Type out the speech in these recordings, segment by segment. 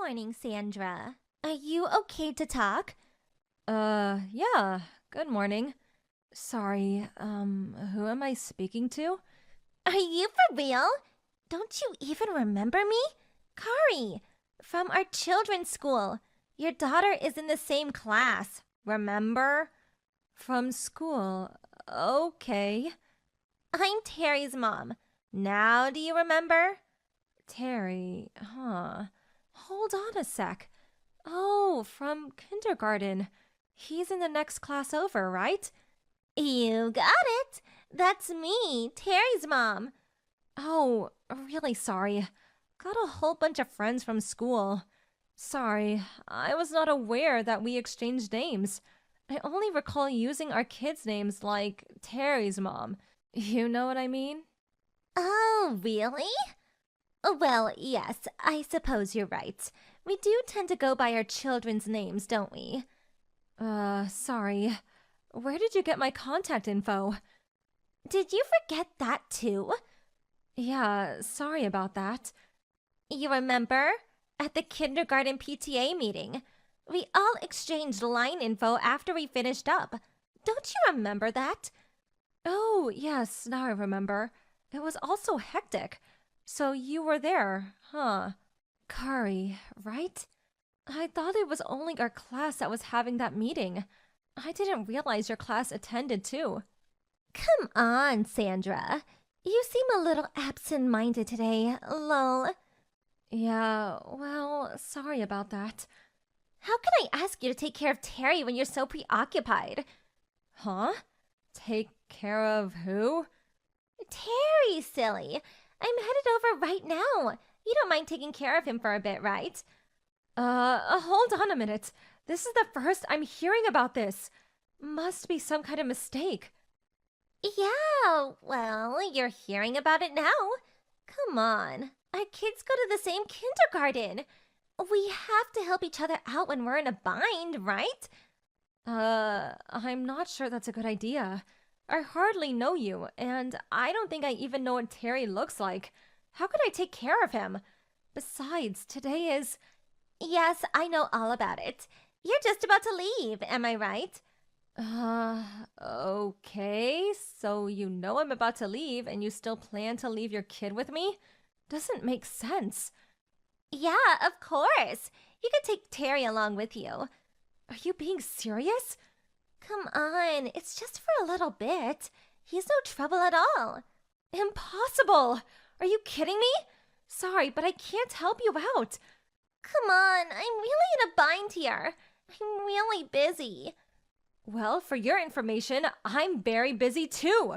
morning, Sandra. Are you okay to talk? Yeah. Good morning. Sorry, who am I speaking to? Are you for real? Don't you even remember me? Kari, from our children's school. Your daughter is in the same class, remember? From school. Okay. I'm Terry's mom. Now do you remember? Terry, huh. Hold on a sec. Oh, from kindergarten. He's in the next class over, right? You got it. That's me, Terry's mom. Oh, really sorry. Got a whole bunch of friends from school. Sorry, I was not aware that we exchanged names. I only recall using our kids' names like Terry's mom. You know what I mean? Oh, really? Well, yes, I suppose you're right. We do tend to go by our children's names, don't we? Sorry. Where did you get my contact info? Did you forget that too? Yeah, sorry about that. You remember? At the kindergarten PTA meeting. We all exchanged line info after we finished up. Don't you remember that? Oh, yes, now I remember. It was also hectic. So you were there, huh? Kari, right? I thought it was only our class that was having that meeting. I didn't realize your class attended too. Come on, Sandra. You seem a little absent-minded today, lol. Yeah, well, sorry about that. How can I ask you to take care of Terry when you're so preoccupied? Huh? Take care of who? Terry, silly. I'm headed over right now. You don't mind taking care of him for a bit, right? Hold on a minute. This is the first I'm hearing about this. Must be some kind of mistake. Yeah, well, you're hearing about it now. Come on. Our kids go to the same kindergarten. We have to help each other out when we're in a bind, right? I'm not sure that's a good idea. I hardly know you, and I don't think I even know what Terry looks like. How could I take care of him? Besides, today is... Yes, I know all about it. You're just about to leave, am I right? Okay. So you know I'm about to leave, and you still plan to leave your kid with me? Doesn't make sense. Yeah, of course. You could take Terry along with you. Are you being serious? Come on, it's just for a little bit. He's no trouble at all. Impossible! Are you kidding me? Sorry, but I can't help you out. Come on, I'm really in a bind here. I'm really busy. Well, for your information, I'm very busy too.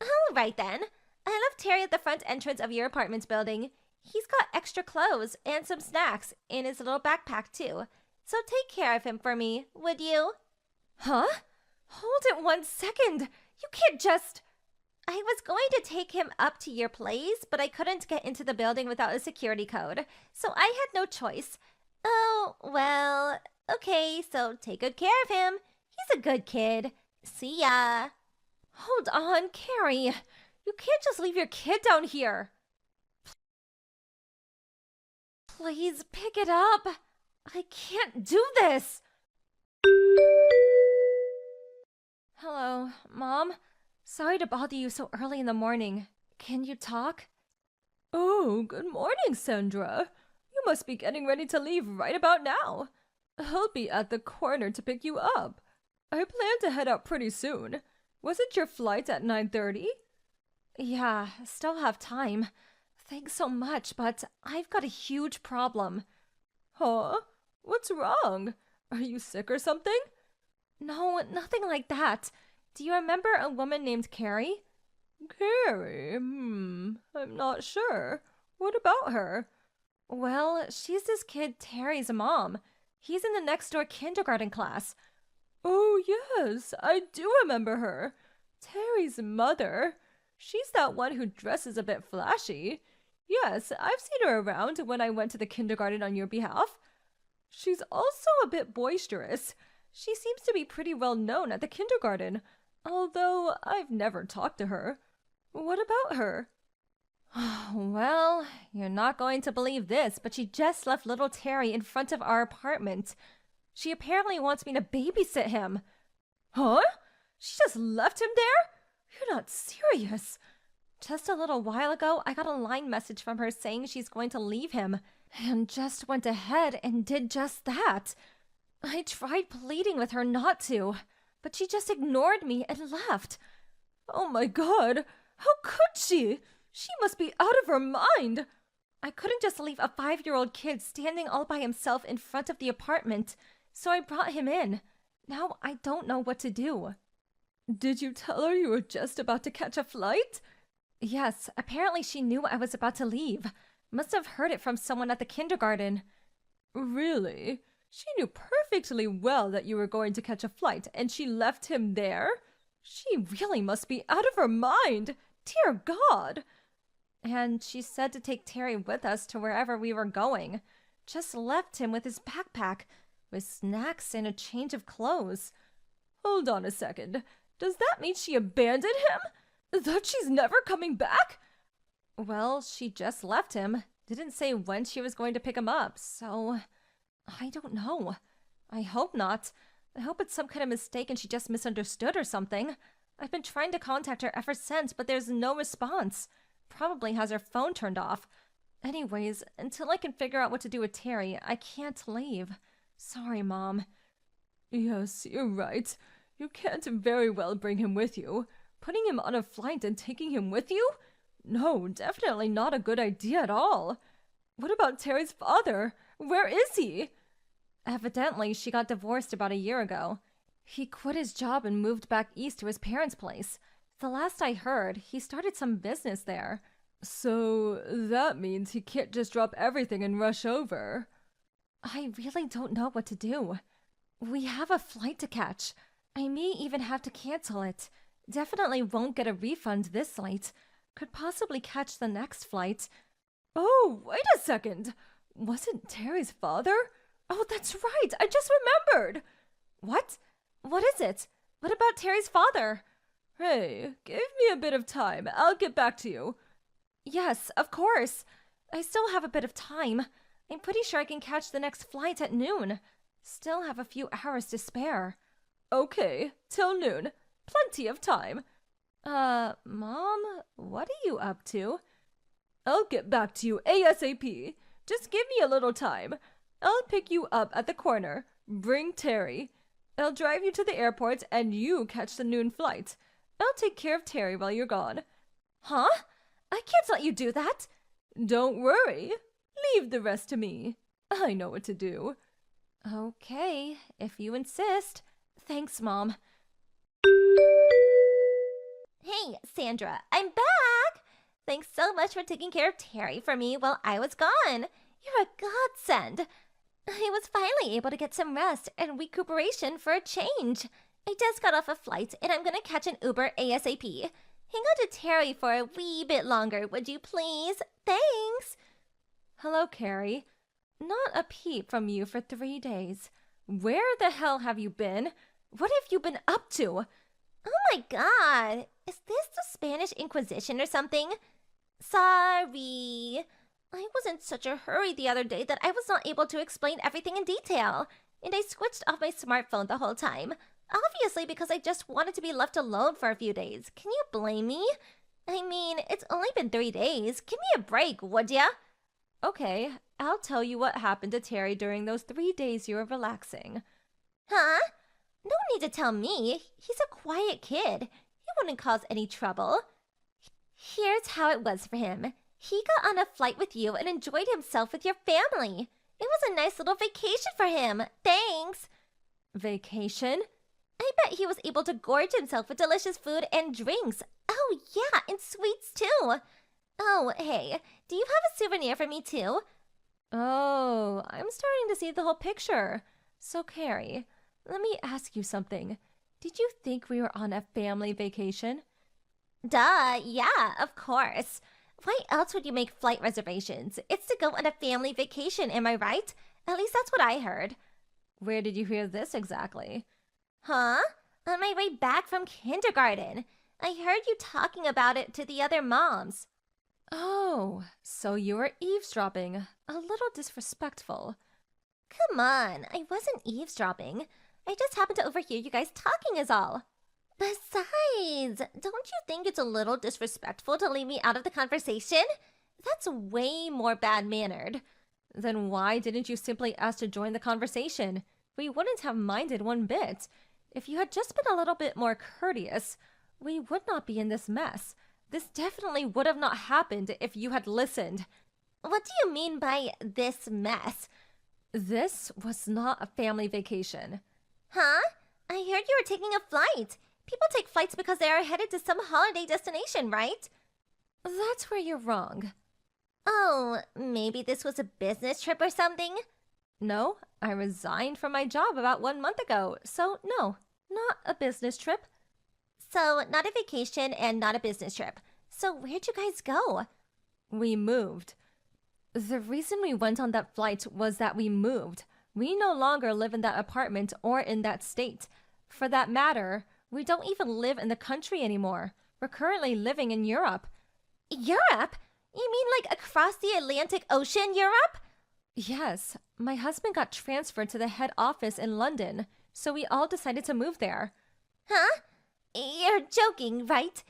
All right then. I left Terry at the front entrance of your apartment building. He's got extra clothes and some snacks in his little backpack too. So take care of him for me, would you? Huh? Hold it 1 second. You can't just... I was going to take him up to your place, but I couldn't get into the building without a security code, so I had no choice. Oh, well, okay, so take good care of him. He's a good kid. See ya. Hold on, Carrie. You can't just leave your kid down here. Please pick it up. I can't do this. Hello, Mom? Sorry to bother you so early in the morning. Can you talk? Oh, good morning, Sandra. You must be getting ready to leave right about now. I'll be at the corner to pick you up. I plan to head out pretty soon. Wasn't your flight at 9:30? Yeah, still have time. Thanks so much, but I've got a huge problem. Huh? What's wrong? Are you sick or something? No, nothing like that. Do you remember a woman named Carrie? Carrie? I'm not sure. What about her? Well, she's this kid Terry's mom. He's in the next door kindergarten class. Oh, yes, I do remember her. Terry's mother. She's that one who dresses a bit flashy. Yes, I've seen her around when I went to the kindergarten on your behalf. She's also a bit boisterous. She seems to be pretty well known at the kindergarten, although I've never talked to her. What about her? Well, you're not going to believe this, but she just left little Terry in front of our apartment. She apparently wants me to babysit him. Huh? She just left him there? You're not serious. Just a little while ago, I got a line message from her saying she's going to leave him, and just went ahead and did just that. I tried pleading with her not to, but she just ignored me and left. Oh my god, how could she? She must be out of her mind. I couldn't just leave a 5-year-old kid standing all by himself in front of the apartment, so I brought him in. Now I don't know what to do. Did you tell her you were just about to catch a flight? Yes, apparently she knew I was about to leave. Must have heard it from someone at the kindergarten. Really? She knew perfectly well that you were going to catch a flight, and she left him there? She really must be out of her mind. Dear God. And she said to take Terry with us to wherever we were going. Just left him with his backpack, with snacks and a change of clothes. Hold on a second. Does that mean she abandoned him? That she's never coming back? Well, she just left him. Didn't say when she was going to pick him up, so I don't know. I hope not. I hope it's some kind of mistake and she just misunderstood or something. I've been trying to contact her ever since, but there's no response. Probably has her phone turned off. Anyways, until I can figure out what to do with Terry, I can't leave. Sorry, Mom. Yes, you're right. You can't very well bring him with you. Putting him on a flight and taking him with you? No, definitely not a good idea at all. What about Terry's father? Where is he? Evidently, she got divorced about a year ago. He quit his job and moved back east to his parents' place. The last I heard, he started some business there. So that means he can't just drop everything and rush over. I really don't know what to do. We have a flight to catch. I may even have to cancel it. Definitely won't get a refund this late. Could possibly catch the next flight. Oh, wait a second. Wasn't Terry's father? Oh, that's right. I just remembered. What? What is it? What about Terry's father? Hey, give me a bit of time. I'll get back to you. Yes, of course. I still have a bit of time. I'm pretty sure I can catch the next flight at noon. Still have a few hours to spare. Okay, till noon. Plenty of time. Mom, what are you up to? I'll get back to you ASAP. Just give me a little time. I'll pick you up at the corner. Bring Terry. I'll drive you to the airport and you catch the noon flight. I'll take care of Terry while you're gone. Huh? I can't let you do that. Don't worry. Leave the rest to me. I know what to do. Okay, if you insist. Thanks, Mom. Hey, Sandra, I'm back! Thanks so much for taking care of Terry for me while I was gone. You're a godsend. I was finally able to get some rest and recuperation for a change. I just got off a flight and I'm gonna catch an Uber ASAP. Hang on to Terry for a wee bit longer, would you please? Thanks! Hello, Carrie. Not a peep from you for 3 days. Where the hell have you been? What have you been up to? Oh my god! Is this the Spanish Inquisition or something? Sorry. I was in such a hurry the other day that I was not able to explain everything in detail, and I switched off my smartphone the whole time. Obviously because I just wanted to be left alone for a few days. Can you blame me? I mean, it's only been 3 days. Give me a break, would ya? Okay, I'll tell you what happened to Terry during those 3 days you were relaxing. Huh? No need to tell me. He's a quiet kid. He wouldn't cause any trouble. Here's how it was for him. He got on a flight with you and enjoyed himself with your family. It was a nice little vacation for him. Thanks. Vacation? I bet he was able to gorge himself with delicious food and drinks. Oh, yeah, and sweets too. Oh, hey, do you have a souvenir for me too? Oh, I'm starting to see the whole picture. So, Carrie, let me ask you something. Did you think we were on a family vacation? Duh, yeah, of course. Why else would you make flight reservations? It's to go on a family vacation, am I right? At least that's what I heard. Where did you hear this exactly? Huh? On my way back from kindergarten. I heard you talking about it to the other moms. Oh, so you were eavesdropping. A little disrespectful. Come on, I wasn't eavesdropping. I just happened to overhear you guys talking is all. Besides, don't you think it's a little disrespectful to leave me out of the conversation? That's way more bad-mannered. Then why didn't you simply ask to join the conversation? We wouldn't have minded one bit. If you had just been a little bit more courteous, we would not be in this mess. This definitely would have not happened if you had listened. What do you mean by this mess? This was not a family vacation. Huh? I heard you were taking a flight. People take flights because they are headed to some holiday destination, right? That's where you're wrong. Oh, maybe this was a business trip or something? No, I resigned from my job about 1 month ago, so no, not a business trip. So, not a vacation and not a business trip. So, where'd you guys go? We moved. The reason we went on that flight was that we moved. We no longer live in that apartment or in that state. For that matter, we don't even live in the country anymore. We're currently living in Europe. Europe? You mean like across the Atlantic Ocean, Europe? Yes, my husband got transferred to the head office in London, so we all decided to move there. Huh? You're joking, right?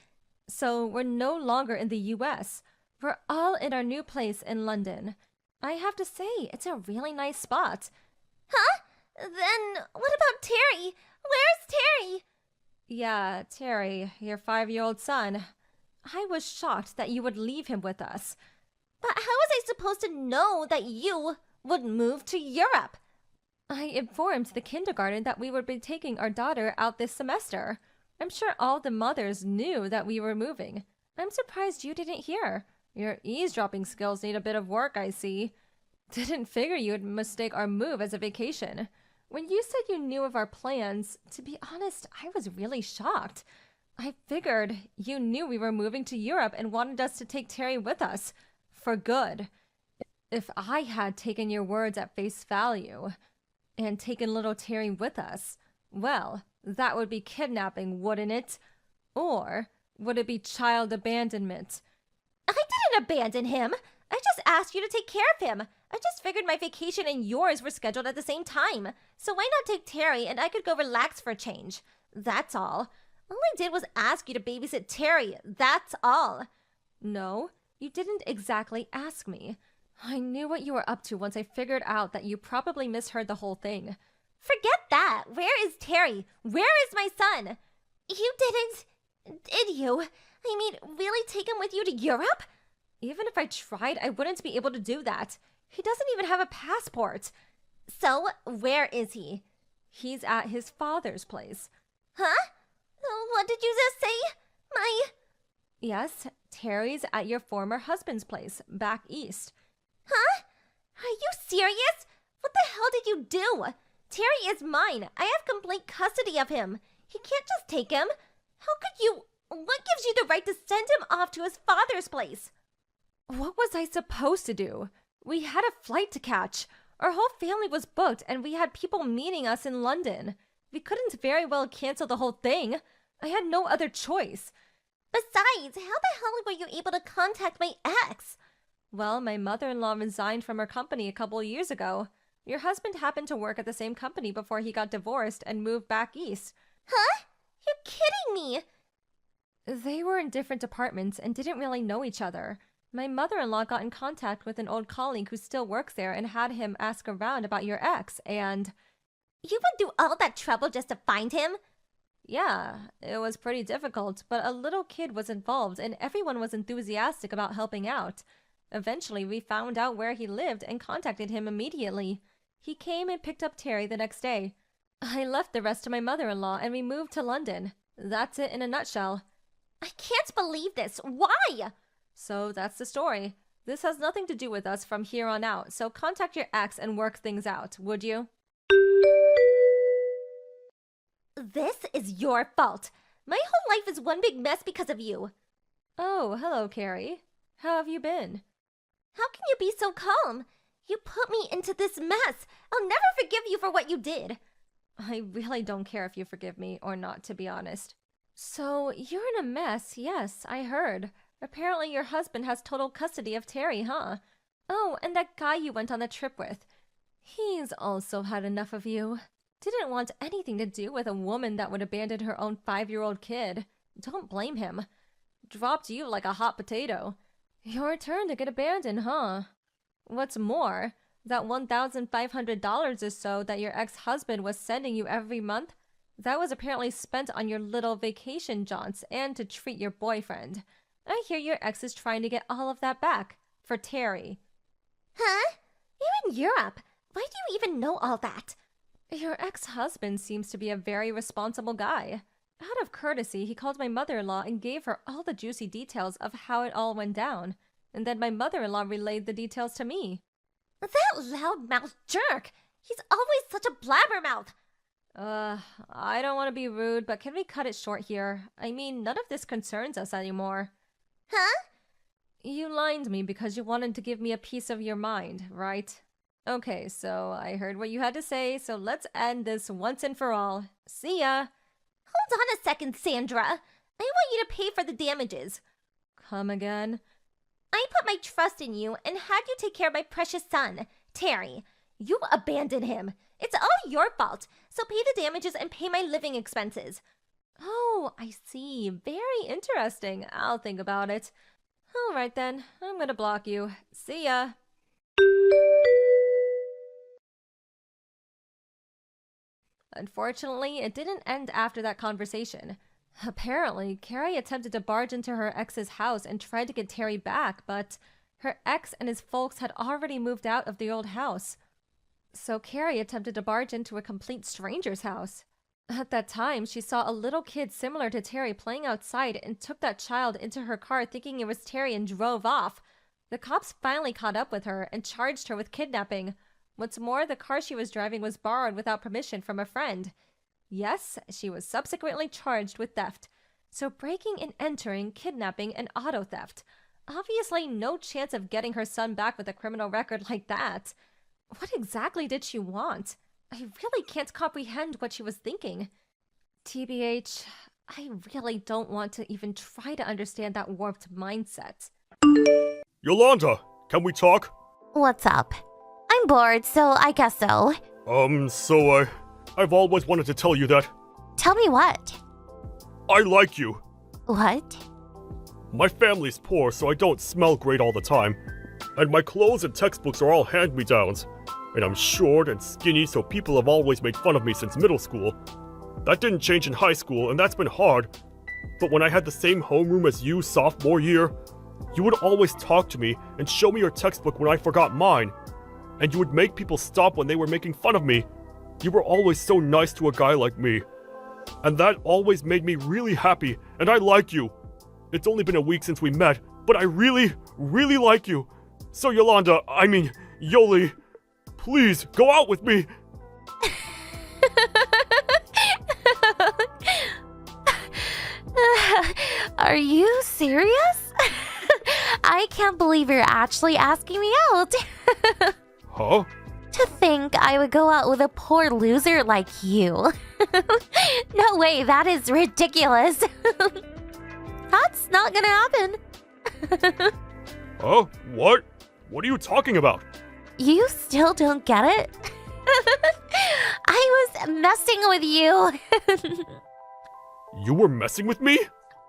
So we're no longer in the US. We're all in our new place in London. I have to say, it's a really nice spot. Huh? Then what about Terry? Where's Terry? Yeah, Terry, your 5-year-old son. I was shocked that you would leave him with us. But how was I supposed to know that you would move to Europe? I informed the kindergarten that we would be taking our daughter out this semester. I'm sure all the mothers knew that we were moving. I'm surprised you didn't hear. Your eavesdropping skills need a bit of work, I see. Didn't figure you'd mistake our move as a vacation. When you said you knew of our plans, to be honest, I was really shocked. I figured you knew we were moving to Europe and wanted us to take Terry with us. For good. If I had taken your words at face value and taken little Terry with us, well, that would be kidnapping, wouldn't it? Or would it be child abandonment? I didn't abandon him. I just asked you to take care of him. I just figured my vacation and yours were scheduled at the same time. So why not take Terry and I could go relax for a change? That's all. All I did was ask you to babysit Terry. That's all. No, you didn't exactly ask me. I knew what you were up to once I figured out that you probably misheard the whole thing. Forget that. Where is Terry? Where is my son? You didn't, did you? I mean, really take him with you to Europe? Even if I tried, I wouldn't be able to do that. He doesn't even have a passport. So, where is he? He's at his father's place. Huh? What did you just say? Yes, Terry's at your former husband's place, back east. Huh? Are you serious? What the hell did you do? Terry is mine. I have complete custody of him. He can't just take him. How could you? What gives you the right to send him off to his father's place? What was I supposed to do? We had a flight to catch. Our whole family was booked and we had people meeting us in London. We couldn't very well cancel the whole thing. I had no other choice. Besides, how the hell were you able to contact my ex? Well, my mother-in-law resigned from her company a couple of years ago. Your husband happened to work at the same company before he got divorced and moved back east. Huh? You're kidding me! They were in different departments and didn't really know each other. My mother-in-law got in contact with an old colleague who still works there and had him ask around about your ex, and... You would do all that trouble just to find him? Yeah, it was pretty difficult, but a little kid was involved and everyone was enthusiastic about helping out. Eventually, we found out where he lived and contacted him immediately. He came and picked up Terry the next day. I left the rest to my mother-in-law and we moved to London. That's it in a nutshell. I can't believe this. Why? So that's the story. This has nothing to do with us from here on out, so contact your ex and work things out, would you? This is your fault. My whole life is one big mess because of you. Oh, hello, Carrie. How have you been? How can you be so calm? You put me into this mess. I'll never forgive you for what you did. I really don't care if you forgive me or not, to be honest. So, you're in a mess, yes, I heard. Apparently your husband has total custody of Terry, huh? Oh, and that guy you went on the trip with. He's also had enough of you. Didn't want anything to do with a woman that would abandon her own 5-year-old kid. Don't blame him. Dropped you like a hot potato. Your turn to get abandoned, huh? What's more, that $1,500 or so that your ex-husband was sending you every month, that was apparently spent on your little vacation jaunts and to treat your boyfriend. I hear your ex is trying to get all of that back. For Terry. Huh? You're in Europe. Why do you even know all that? Your ex-husband seems to be a very responsible guy. Out of courtesy, he called my mother-in-law and gave her all the juicy details of how it all went down. And then my mother-in-law relayed the details to me. That loud-mouthed jerk! He's always such a blabbermouth! I don't want to be rude, but can we cut it short here? I mean, none of this concerns us anymore. Huh? You lied to me because you wanted to give me a piece of your mind, right? Okay, so I heard what you had to say, so let's end this once and for all. See ya! Hold on a second, Sandra. I want you to pay for the damages. Come again? I put my trust in you and had you take care of my precious son, Terry. You abandoned him. It's all your fault, so pay the damages and pay my living expenses. Oh, I see. Very interesting. I'll think about it. All right then, I'm gonna block you. See ya. Unfortunately, it didn't end after that conversation. Apparently, Carrie attempted to barge into her ex's house and tried to get Terry back, but her ex and his folks had already moved out of the old house. So Carrie attempted to barge into a complete stranger's house. At that time, she saw a little kid similar to Terry playing outside and took that child into her car thinking it was Terry and drove off. The cops finally caught up with her and charged her with kidnapping. What's more, the car she was driving was borrowed without permission from a friend. Yes, she was subsequently charged with theft. So breaking and entering, kidnapping, and auto theft. Obviously no chance of getting her son back with a criminal record like that. What exactly did she want? I really can't comprehend what she was thinking. TBH, I really don't want to even try to understand that warped mindset. Yolanda, can we talk? What's up? I'm bored, so I guess so. I've always wanted to tell you that. Tell me what? I like you. What? My family's poor, so I don't smell great all the time. And my clothes and textbooks are all hand-me-downs. And I'm short and skinny, so people have always made fun of me since middle school. That didn't change in high school, and that's been hard. But when I had the same homeroom as you sophomore year, you would always talk to me and show me your textbook when I forgot mine. And you would make people stop when they were making fun of me. You were always so nice to a guy like me. And that always made me really happy, and I like you. It's only been a week since we met, but I really, really like you. So Yoli, please go out with me. Are you serious? I can't believe you're actually asking me out. Huh? To think I would go out with a poor loser like you. No way, that is ridiculous. That's not gonna happen. Huh? What? What are you talking about? You still don't get it? I was messing with you. You were messing with me?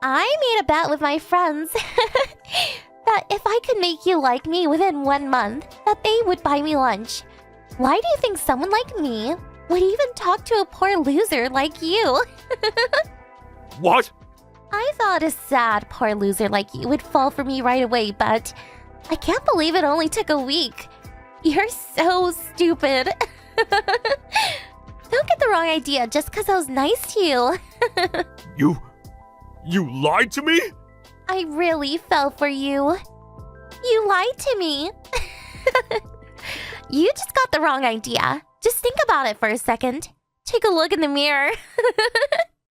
I made a bet with my friends that if I could make you like me within 1 month, that they would buy me lunch. Why do you think someone like me would even talk to a poor loser like you? What? I thought a sad poor loser like you would fall for me right away, but I can't believe it only took a week. You're so stupid. Don't get the wrong idea just because I was nice to you. You lied to me? I really fell for you. You lied to me. You just got the wrong idea. Just think about it for a second. Take a look in the mirror.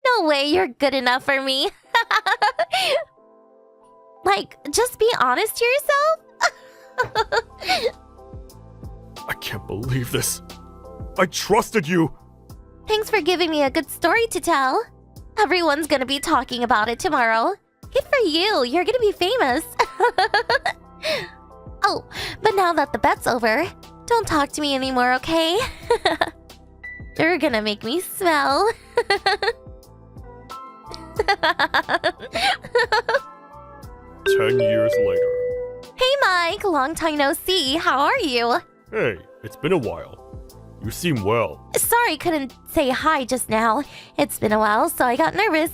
No way you're good enough for me. Like, just be honest to yourself. I can't believe this. I trusted you. Thanks for giving me a good story to tell. Everyone's gonna be talking about it tomorrow. Good for you. You're gonna be famous. Oh, but now that the bet's over, don't talk to me anymore, okay? You're gonna make me smell. 10 years later. Hey, Mike. Long time no see. How are you? Hey, it's been a while. You seem well. Sorry, couldn't say hi just now. It's been a while, so I got nervous.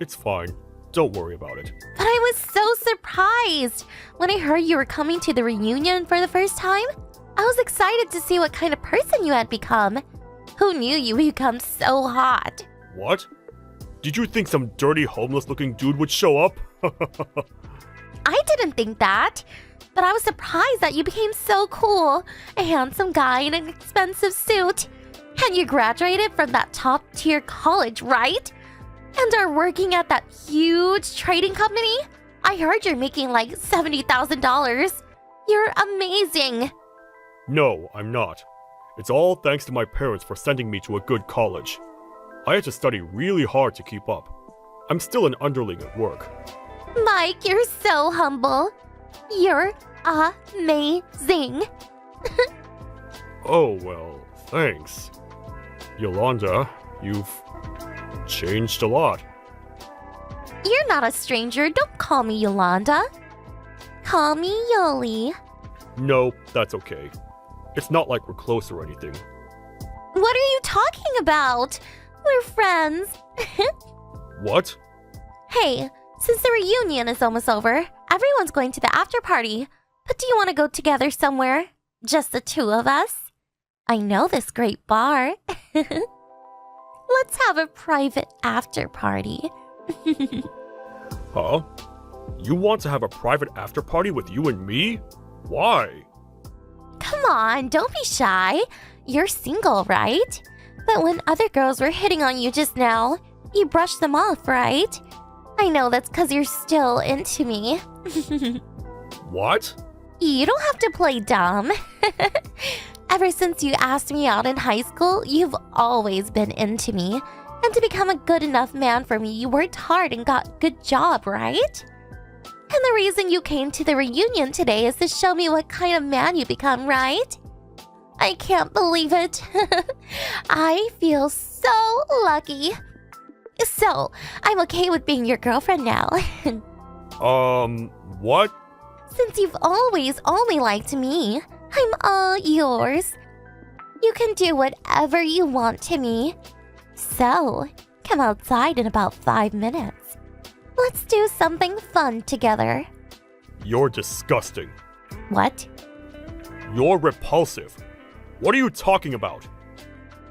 It's fine. Don't worry about it. But I was so surprised when I heard you were coming to the reunion for the first time. I was excited to see what kind of person you had become. Who knew you would become so hot? What? Did you think some dirty homeless-looking dude would show up? I didn't think that, but I was surprised that you became so cool. A handsome guy in an expensive suit. And you graduated from that top-tier college, right? And are working at that huge trading company? I heard you're making like $70,000. You're amazing. No, I'm not. It's all thanks to my parents for sending me to a good college. I had to study really hard to keep up. I'm still an underling at work. Mike, you're so humble. You're amazing. Oh, well, thanks. Yolanda, you've changed a lot. You're not a stranger. Don't call me Yolanda. Call me Yoli. No, that's okay. It's not like we're close or anything. What are you talking about? We're friends. What? Hey, since the reunion is almost over, everyone's going to the after party. But do you want to go together somewhere? Just the two of us? I know this great bar. Let's have a private after party. Huh? You want to have a private after party with you and me? Why? Come on, don't be shy. You're single, right? But when other girls were hitting on you just now, you brushed them off, right? I know that's because you're still into me. What? You don't have to play dumb. Ever since you asked me out in high school, you've always been into me. And to become a good enough man for me, you worked hard and got a good job, right? And the reason you came to the reunion today is to show me what kind of man you become, right? I can't believe it. I feel so lucky. So, I'm okay with being your girlfriend now. What? Since you've always only liked me, I'm all yours. You can do whatever you want to me. So, come outside in about 5 minutes. Let's do something fun together. You're disgusting. What? You're repulsive. What are you talking about?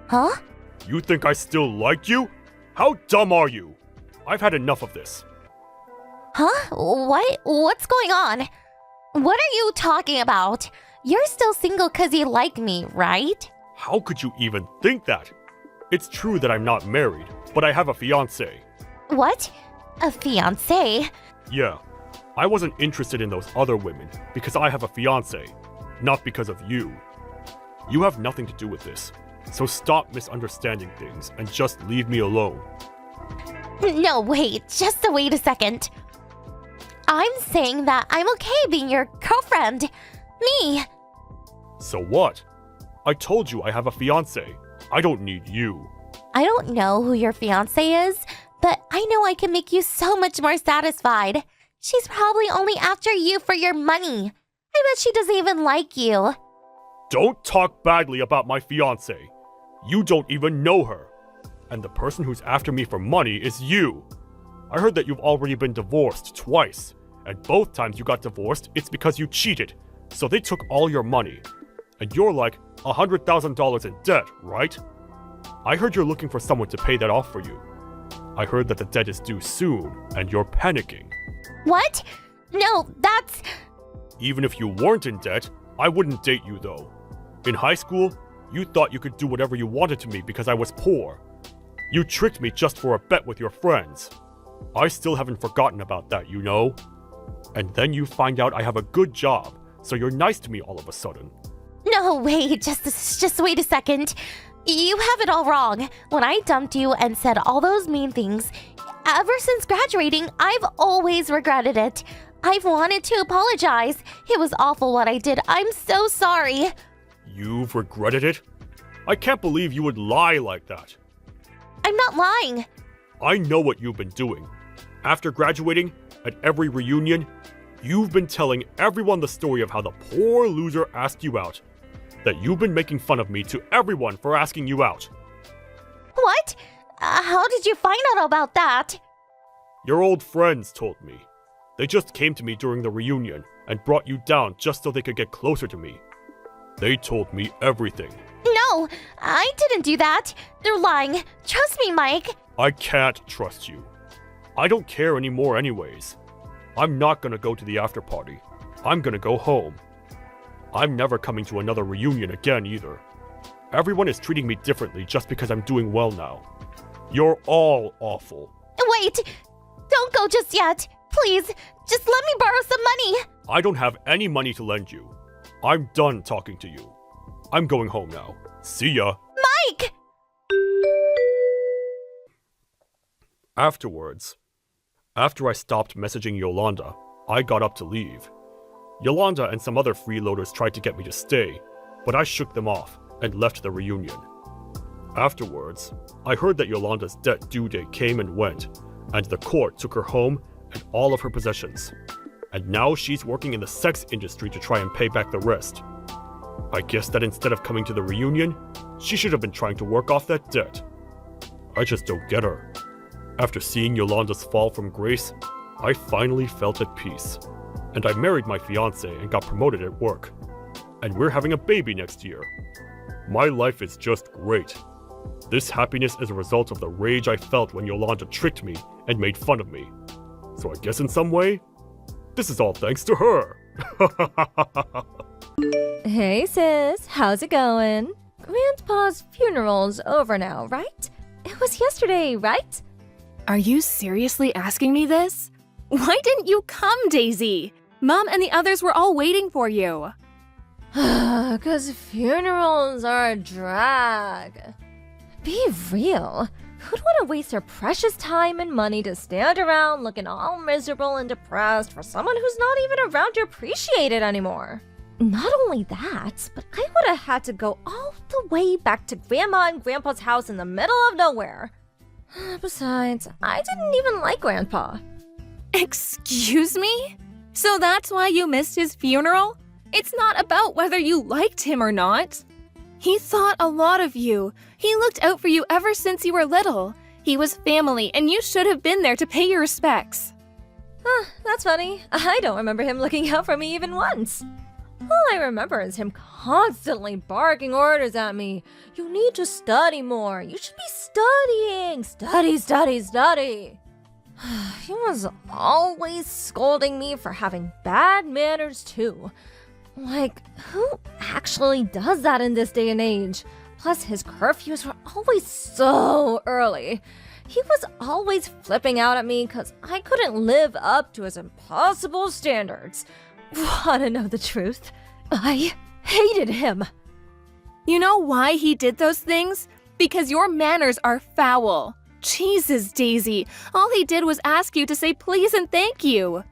Huh? You think I still like you? How dumb are you? I've had enough of this. Huh? What? What's going on? What are you talking about? You're still single because you like me, right? How could you even think that? It's true that I'm not married, but I have a fiancé. What? A fiancé? Yeah, I wasn't interested in those other women because I have a fiancé, not because of you. You have nothing to do with this, so stop misunderstanding things and just leave me alone. No, wait, just wait a second. I'm saying that I'm okay being your girlfriend. Me. So what? I told you I have a fiancé. I don't need you. I don't know who your fiancé is, but I know I can make you so much more satisfied. She's probably only after you for your money. I bet she doesn't even like you. Don't talk badly about my fiancé. You don't even know her. And the person who's after me for money is you. I heard that you've already been divorced twice. And both times you got divorced, it's because you cheated. So they took all your money. And you're like $100,000 in debt, right? I heard you're looking for someone to pay that off for you. I heard that the debt is due soon, and you're panicking. What? No, that's... Even if you weren't in debt, I wouldn't date you though. In high school, you thought you could do whatever you wanted to me because I was poor. You tricked me just for a bet with your friends. I still haven't forgotten about that, you know? And then you find out I have a good job, so you're nice to me all of a sudden. No, wait, just wait a second. You have it all wrong. When I dumped you and said all those mean things, Ever since graduating, I've always regretted it. I've wanted to apologize. It was awful what I did. I'm so sorry. You've regretted it? I can't believe you would lie like that. I'm not lying. I know what you've been doing. After graduating, at every reunion, you've been telling everyone the story of how the poor loser asked you out. That you've been making fun of me to everyone for asking you out. What? How did you find out about that? Your old friends told me. They just came to me during the reunion and brought you down just so they could get closer to me. They told me everything. No, I didn't do that. They're lying. Trust me, Mike. I can't trust you. I don't care anymore anyways. I'm not gonna go to the after party. I'm gonna go home. I'm never coming to another reunion again either. Everyone is treating me differently just because I'm doing well now. You're all awful. Wait! Don't go just yet. Please, just let me borrow some money. I don't have any money to lend you. I'm done talking to you. I'm going home now. See ya. Mike! Afterwards, after I stopped messaging Yolanda, I got up to leave. Yolanda and some other freeloaders tried to get me to stay, but I shook them off and left the reunion. Afterwards, I heard that Yolanda's debt due date came and went, and the court took her home and all of her possessions. And now she's working in the sex industry to try and pay back the rest. I guess that instead of coming to the reunion, she should have been trying to work off that debt. I just don't get her. After seeing Yolanda's fall from grace, I finally felt at peace. And I married my fiancé and got promoted at work. And we're having a baby next year. My life is just great. This happiness is a result of the rage I felt when Yolanda tricked me and made fun of me. So I guess in some way, this is all thanks to her. Hey sis, how's it going? Grandpa's funeral's over now, right? It was yesterday, right? Are you seriously asking me this? Why didn't you come, Daisy? Mom and the others were all waiting for you. 'Cause funerals are a drag. Be real. Who'd want to waste their precious time and money to stand around looking all miserable and depressed for someone who's not even around to appreciate it anymore? Not only that, but I would have had to go all the way back to Grandma and Grandpa's house in the middle of nowhere. Besides, I didn't even like Grandpa. Excuse me? So that's why you missed his funeral? It's not about whether you liked him or not. He thought a lot of you. He looked out for you ever since you were little. He was family, and you should have been there to pay your respects. That's funny. I don't remember him looking out for me even once. All I remember is him constantly barking orders at me. You need to study more. You should be studying. Study, study, study. He was always scolding me for having bad manners too. Like, who actually does that in this day and age? Plus, his curfews were always so early. He was always flipping out at me because I couldn't live up to his impossible standards. Wanna know the truth? I hated him. You know why he did those things? Because your manners are foul. Jesus, Daisy, all he did was ask you to say please and thank you.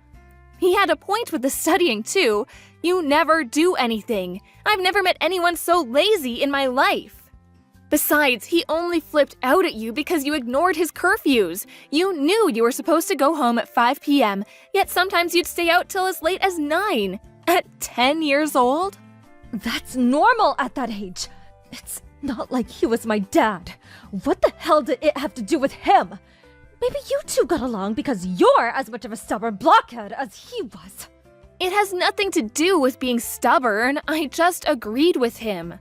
He had a point with the studying, too. You never do anything. I've never met anyone so lazy in my life. Besides, he only flipped out at you because you ignored his curfews. You knew you were supposed to go home at 5 p.m., yet sometimes you'd stay out till as late as 9. At 10 years old? That's normal at that age. It's not like he was my dad. What the hell did it have to do with him? Maybe you two got along because you're as much of a stubborn blockhead as he was. It has nothing to do with being stubborn. I just agreed with him.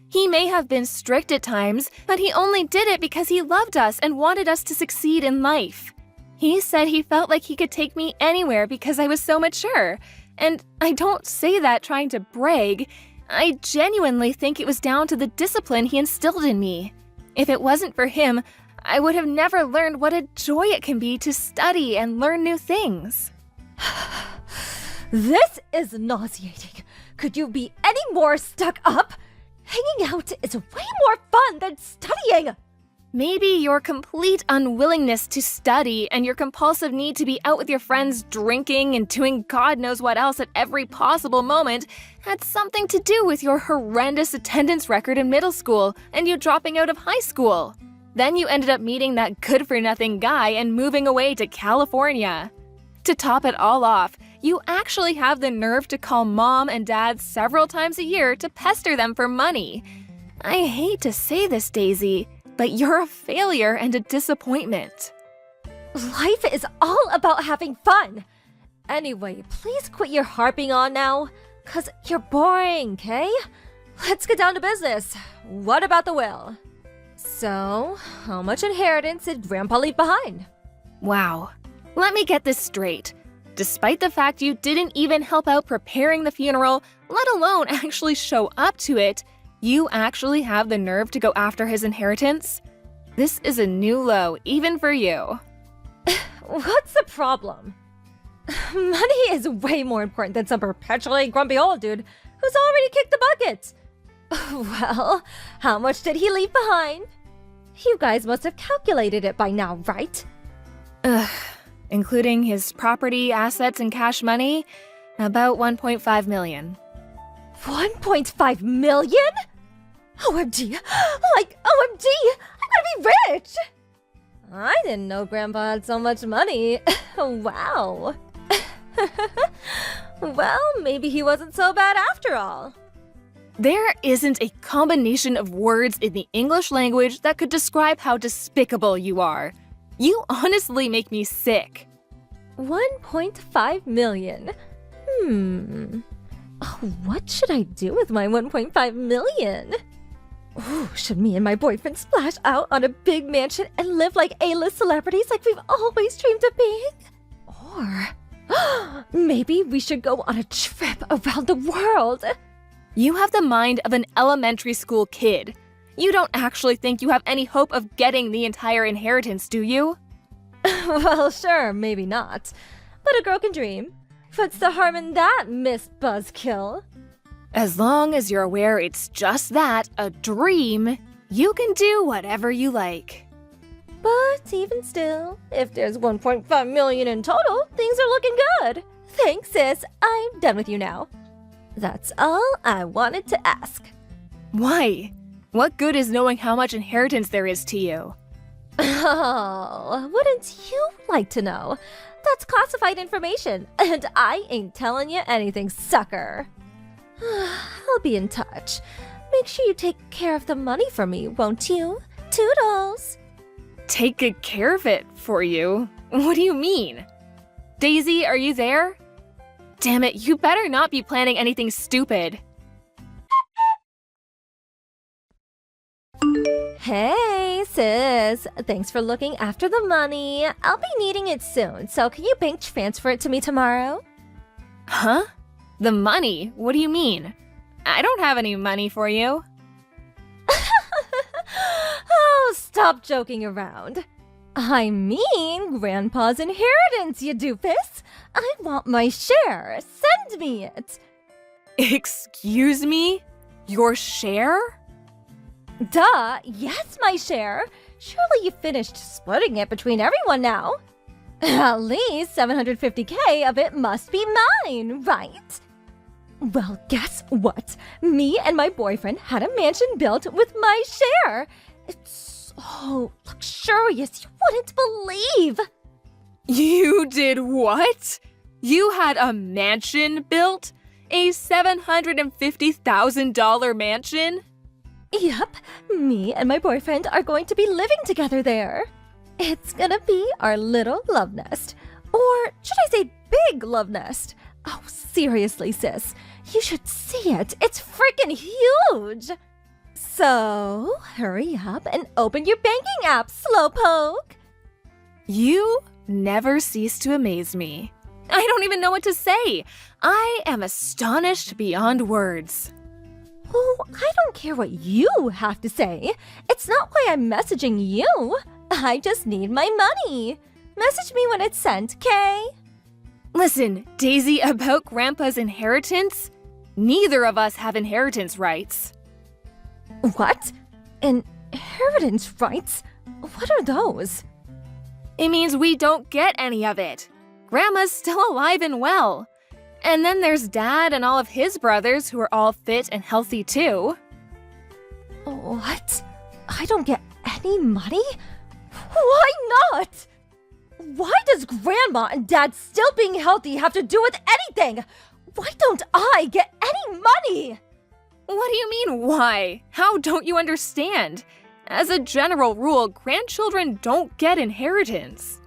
He may have been strict at times, but he only did it because he loved us and wanted us to succeed in life. He said he felt like he could take me anywhere because I was so mature. And I don't say that trying to brag. I genuinely think it was down to the discipline he instilled in me. If it wasn't for him, I would have never learned what a joy it can be to study and learn new things. This is nauseating. Could you be any more stuck up? Hanging out is way more fun than studying. Maybe your complete unwillingness to study and your compulsive need to be out with your friends drinking and doing God knows what else at every possible moment had something to do with your horrendous attendance record in middle school and you dropping out of high school. Then you ended up meeting that good-for-nothing guy and moving away to California. To top it all off, you actually have the nerve to call mom and dad several times a year to pester them for money. I hate to say this, Daisy, but you're a failure and a disappointment. Life is all about having fun. Anyway, please quit your harping on now, 'cause you're boring, okay? Let's get down to business. What about the will? So, how much inheritance did Grandpa leave behind? Wow. Let me get this straight. Despite the fact you didn't even help out preparing the funeral, let alone actually show up to it, you actually have the nerve to go after his inheritance? This is a new low, even for you. What's the problem? Money is way more important than some perpetually grumpy old dude who's already kicked the bucket. Well, how much did he leave behind? You guys must have calculated it by now, right? Including his property, assets, and cash money, about 1.5 million. 1.5 million? OMG! Like, OMG! I'm gonna be rich! I didn't know Grandpa had so much money. Wow. Well, maybe he wasn't so bad after all. There isn't a combination of words in the English language that could describe how despicable you are. You honestly make me sick. 1.5 million. Oh, what should I do with my 1.5 million? Ooh, should me and my boyfriend splash out on a big mansion and live like A-list celebrities like we've always dreamed of being? Or maybe we should go on a trip around the world. You have the mind of an elementary school kid. You don't actually think you have any hope of getting the entire inheritance, do you? Well, sure, maybe not. But a girl can dream. What's the harm in that, Miss Buzzkill? As long as you're aware it's just that, a dream, you can do whatever you like. But even still, if there's 1.5 million in total, things are looking good. Thanks, sis. I'm done with you now. That's all I wanted to ask. Why? What good is knowing how much inheritance there is to you? Oh, wouldn't you like to know? That's classified information, and I ain't telling you anything, sucker. I'll be in touch. Make sure you take care of the money for me, won't you? Toodles! Take good care of it for you? What do you mean? Daisy, are you there? Damn it, you better not be planning anything stupid. Hey, sis. Thanks for looking after the money. I'll be needing it soon, so can you bank transfer it to me tomorrow? Huh? The money? What do you mean? I don't have any money for you. Oh, stop joking around. I mean, Grandpa's inheritance, you doofus. I want my share. Send me it. Excuse me? Your share? Duh, yes, my share. Surely you finished splitting it between everyone now. At least 750K of it must be mine, right? Well, guess what? Me and my boyfriend had a mansion built with my share. It's so luxurious, you wouldn't believe. You did what? You had a mansion built? A $750,000 mansion? Yep, me and my boyfriend are going to be living together there. It's gonna be our little love nest. Or should I say big love nest? Oh, seriously, sis. You should see it. It's freaking huge. So, hurry up and open your banking app, Slowpoke. You never cease to amaze me. I don't even know what to say. I am astonished beyond words. Oh, I don't care what you have to say. It's not why I'm messaging you. I just need my money. Message me when it's sent, Kay? Listen, Daisy, about Grandpa's inheritance, neither of us have inheritance rights. What? Inheritance rights? What are those? It means we don't get any of it. Grandma's still alive and well. And then there's Dad and all of his brothers who are all fit and healthy too. What? I don't get any money? Why not? Why does Grandma and Dad still being healthy have to do with anything? Why don't I get any money? What do you mean, why? How don't you understand? As a general rule, grandchildren don't get inheritance.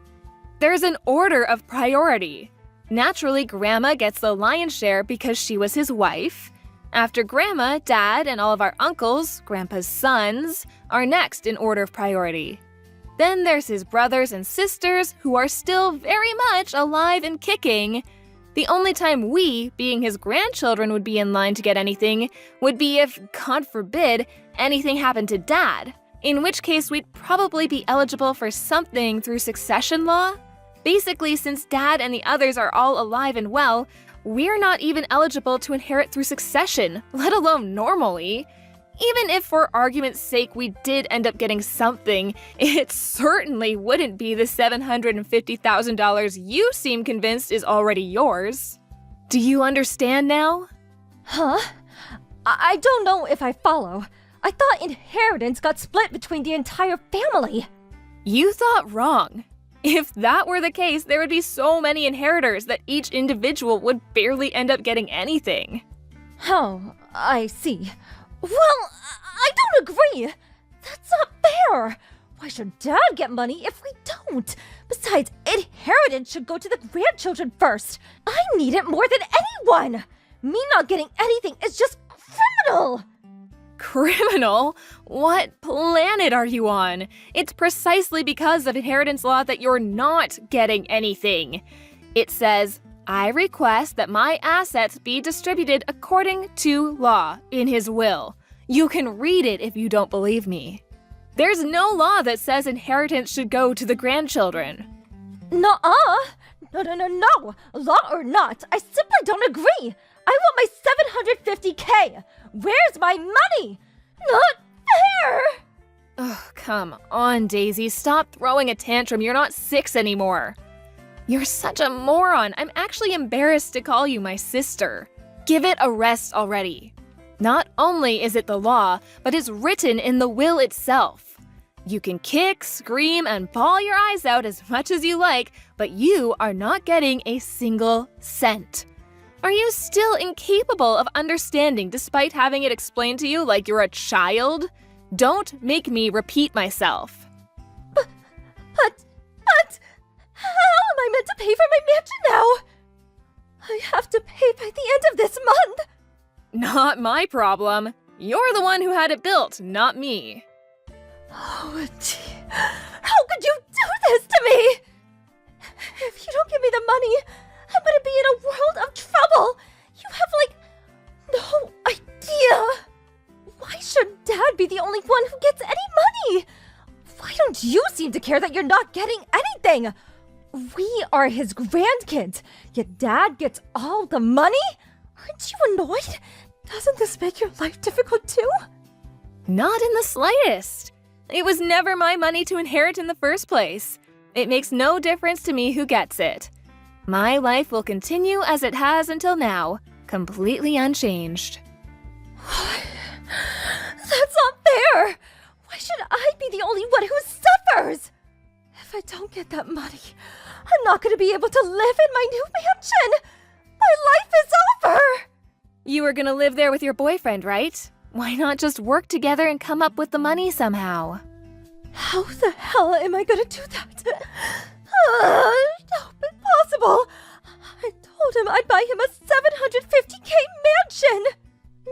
There's an order of priority. Naturally, Grandma gets the lion's share because she was his wife. After Grandma, Dad, and all of our uncles, Grandpa's sons, are next in order of priority. Then there's his brothers and sisters who are still very much alive and kicking. The only time we, being his grandchildren, would be in line to get anything would be if, God forbid, anything happened to Dad, in which case we'd probably be eligible for something through succession law. Basically, since Dad and the others are all alive and well, we're not even eligible to inherit through succession, let alone normally. Even if for argument's sake we did end up getting something, it certainly wouldn't be the $750,000 you seem convinced is already yours. Do you understand now? Huh? I don't know if I follow. I thought inheritance got split between the entire family. You thought wrong. If that were the case, there would be so many inheritors that each individual would barely end up getting anything. Oh, I see. Well, I don't agree. That's not fair. Why should Dad get money if we don't? Besides, inheritance should go to the grandchildren first. I need it more than anyone. Me not getting anything is just criminal. Criminal? What planet are you on? It's precisely because of inheritance law that you're not getting anything. It says, I request that my assets be distributed according to law in his will. You can read it if you don't believe me. There's no law that says inheritance should go to the grandchildren. Nuh-uh. No. Law or not, I simply don't agree. I want my $750K. Where's my money? Not fair. Ugh, come on, Daisy. Stop throwing a tantrum. You're not 6 anymore. You're such a moron. I'm actually embarrassed to call you my sister. Give it a rest already. Not only is it the law, but it's written in the will itself. You can kick, scream, and bawl your eyes out as much as you like, but you are not getting a single cent. Are you still incapable of understanding despite having it explained to you like you're a child? Don't make me repeat myself. But, how am I meant to pay for my mansion now? I have to pay by the end of this month. Not my problem. You're the one who had it built, not me. Oh, gee. How could you do this to me? If you don't give me the money, I'm gonna be in a world of trouble. You have, no idea. Why should Dad be the only one who gets any money? Why don't you seem to care that you're not getting anything? We are his grandkids, yet Dad gets all the money? Aren't you annoyed? Doesn't this make your life difficult too? Not in the slightest. It was never my money to inherit in the first place. It makes no difference to me who gets it. My life will continue as it has until now, completely unchanged. That's not fair! Why should I be the only one who suffers? If I don't get that money, I'm not gonna be able to live in my new mansion! My life is over! You were gonna live there with your boyfriend, right? Why not just work together and come up with the money somehow? How the hell am I gonna do that? No, impossible! I told him I'd buy him a $750K mansion!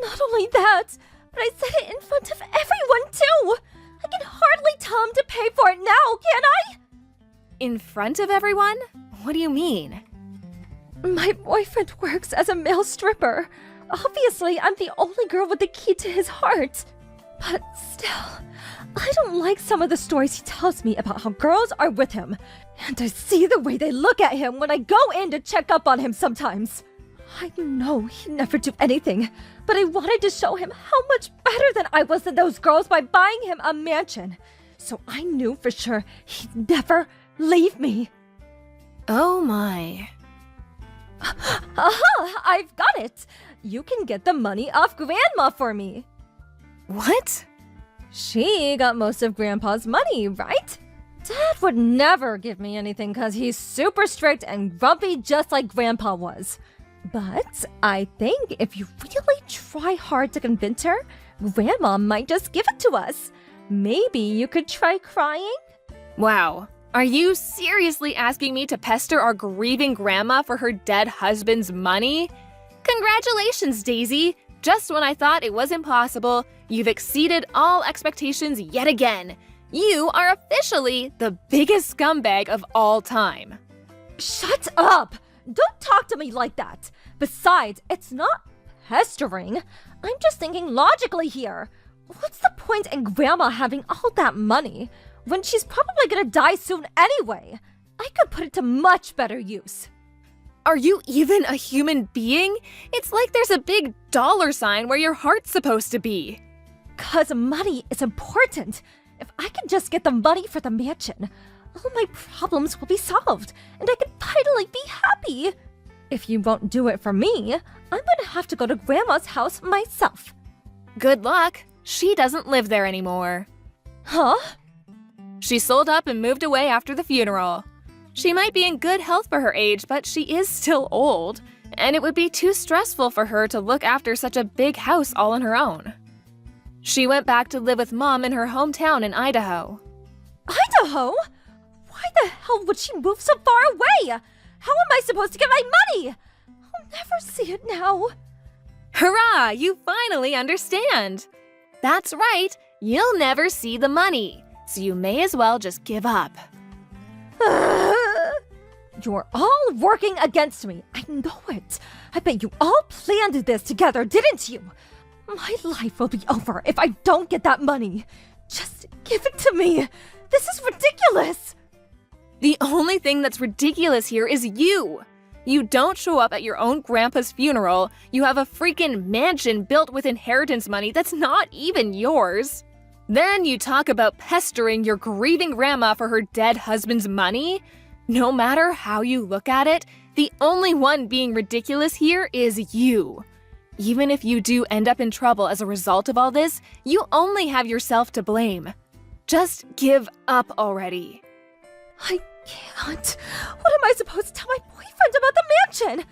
Not only that, but I said it in front of everyone too! I can hardly tell him to pay for it now, can I? In front of everyone? What do you mean? My boyfriend works as a male stripper. Obviously, I'm the only girl with the key to his heart. But still, I don't like some of the stories he tells me about how girls are with him. And I see the way they look at him when I go in to check up on him sometimes. I know he'd never do anything, but I wanted to show him how much better than I was than those girls by buying him a mansion. so I knew for sure he'd never leave me. Oh my. Aha! I've got it! You can get the money off Grandma for me. What? She got most of Grandpa's money, right? Dad would never give me anything because he's super strict and grumpy just like Grandpa was. But I think if you really try hard to convince her, Grandma might just give it to us. Maybe you could try crying? Wow. Are you seriously asking me to pester our grieving grandma for her dead husband's money? Congratulations, Daisy! Just when I thought it was impossible, you've exceeded all expectations yet again. You are officially the biggest scumbag of all time. Shut up! Don't talk to me like that. Besides, it's not pestering. I'm just thinking logically here. What's the point in Grandma having all that money when she's probably gonna die soon anyway? I could put it to much better use. Are you even a human being? It's like there's a big dollar sign where your heart's supposed to be. 'Cause money is important. If I can just get the money for the mansion, all my problems will be solved, and I can finally be happy. If you won't do it for me, I'm gonna have to go to Grandma's house myself. Good luck. She doesn't live there anymore. Huh? She sold up and moved away after the funeral. She might be in good health for her age, but she is still old, and it would be too stressful for her to look after such a big house all on her own. She went back to live with Mom in her hometown in Idaho. Idaho? Why the hell would she move so far away? How am I supposed to get my money? I'll never see it now. Hurrah! You finally understand! That's right, you'll never see the money, so you may as well just give up. You're all working against me. I know it. I bet you all planned this together, didn't you? My life will be over if I don't get that money. Just give it to me. This is ridiculous. The only thing that's ridiculous here is you. You don't show up at your own grandpa's funeral. You have a freaking mansion built with inheritance money that's not even yours. Then you talk about pestering your grieving grandma for her dead husband's money? No matter how you look at it, the only one being ridiculous here is you. Even if you do end up in trouble as a result of all this, you only have yourself to blame. Just give up already. I can't. What am I supposed to tell my boyfriend about the mansion?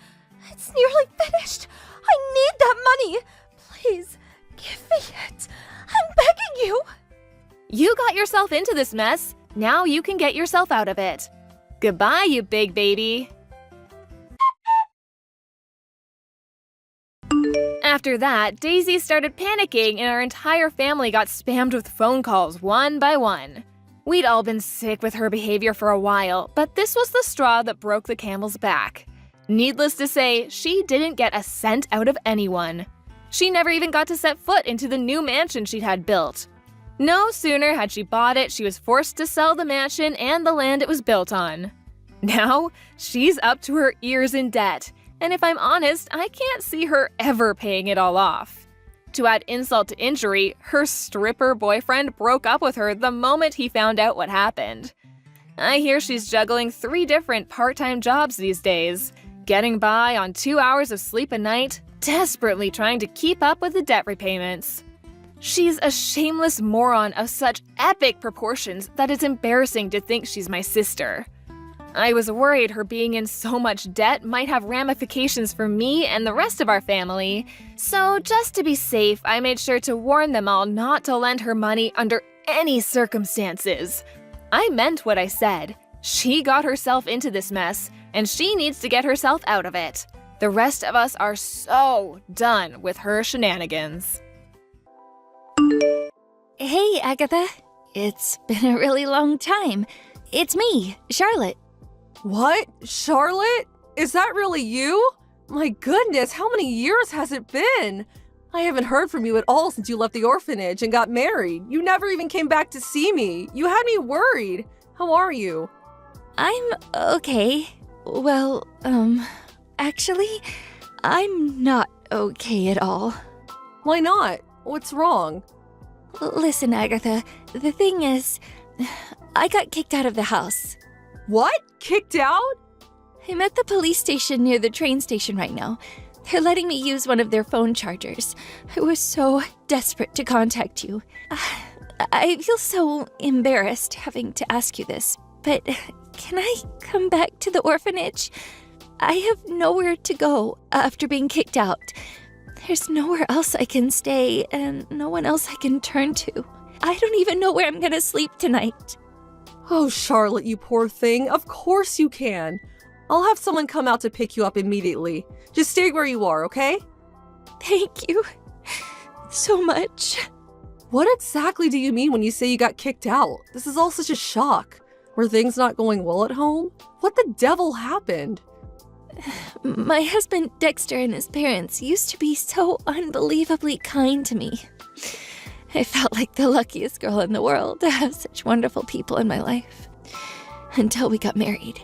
It's nearly finished. I need that money. Please, give me it. I'm begging you. You got yourself into this mess. Now you can get yourself out of it. Goodbye, you big baby. After that, Daisy started panicking and our entire family got spammed with phone calls one by one. We'd all been sick with her behavior for a while, but this was the straw that broke the camel's back. Needless to say, she didn't get a cent out of anyone. She never even got to set foot into the new mansion she'd had built. No sooner had she bought it, she was forced to sell the mansion and the land it was built on. Now, she's up to her ears in debt, and if I'm honest, I can't see her ever paying it all off. To add insult to injury, her stripper boyfriend broke up with her the moment he found out what happened. I hear she's juggling 3 different part-time jobs these days, getting by on 2 hours of sleep a night, desperately trying to keep up with the debt repayments. She's a shameless moron of such epic proportions that it's embarrassing to think she's my sister. I was worried her being in so much debt might have ramifications for me and the rest of our family, so just to be safe, I made sure to warn them all not to lend her money under any circumstances. I meant what I said. She got herself into this mess, and she needs to get herself out of it. The rest of us are so done with her shenanigans. Hey, Agatha. It's been a really long time. It's me, Charlotte. What? Charlotte? Is that really you? My goodness, how many years has it been? I haven't heard from you at all since you left the orphanage and got married. You never even came back to see me. You had me worried. How are you? I'm okay. Well, actually, I'm not okay at all. Why not? What's wrong? Listen, Agatha, the thing is, I got kicked out of the house. What? Kicked out? I'm at the police station near the train station right now. They're letting me use one of their phone chargers. I was so desperate to contact you. I feel so embarrassed having to ask you this, but can I come back to the orphanage? I have nowhere to go after being kicked out. There's nowhere else I can stay and no one else I can turn to. I don't even know where I'm gonna sleep tonight. Oh, Charlotte, you poor thing. Of course you can. I'll have someone come out to pick you up immediately. Just stay where you are, okay? Thank you so much. What exactly do you mean when you say you got kicked out? This is all such a shock. Were things not going well at home? What the devil happened? My husband Dexter and his parents used to be so unbelievably kind to me. I felt like the luckiest girl in the world to have such wonderful people in my life. Until we got married.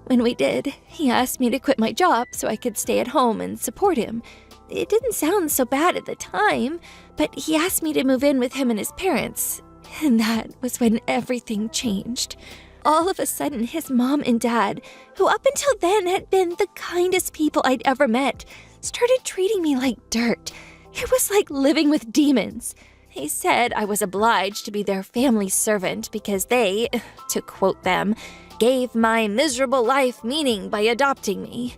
When we did, he asked me to quit my job so I could stay at home and support him. It didn't sound so bad at the time, but he asked me to move in with him and his parents. And that was when everything changed. All of a sudden, his mom and dad, who up until then had been the kindest people I'd ever met, started treating me like dirt. It was like living with demons. They said I was obliged to be their family servant because they, to quote them, gave my miserable life meaning by adopting me.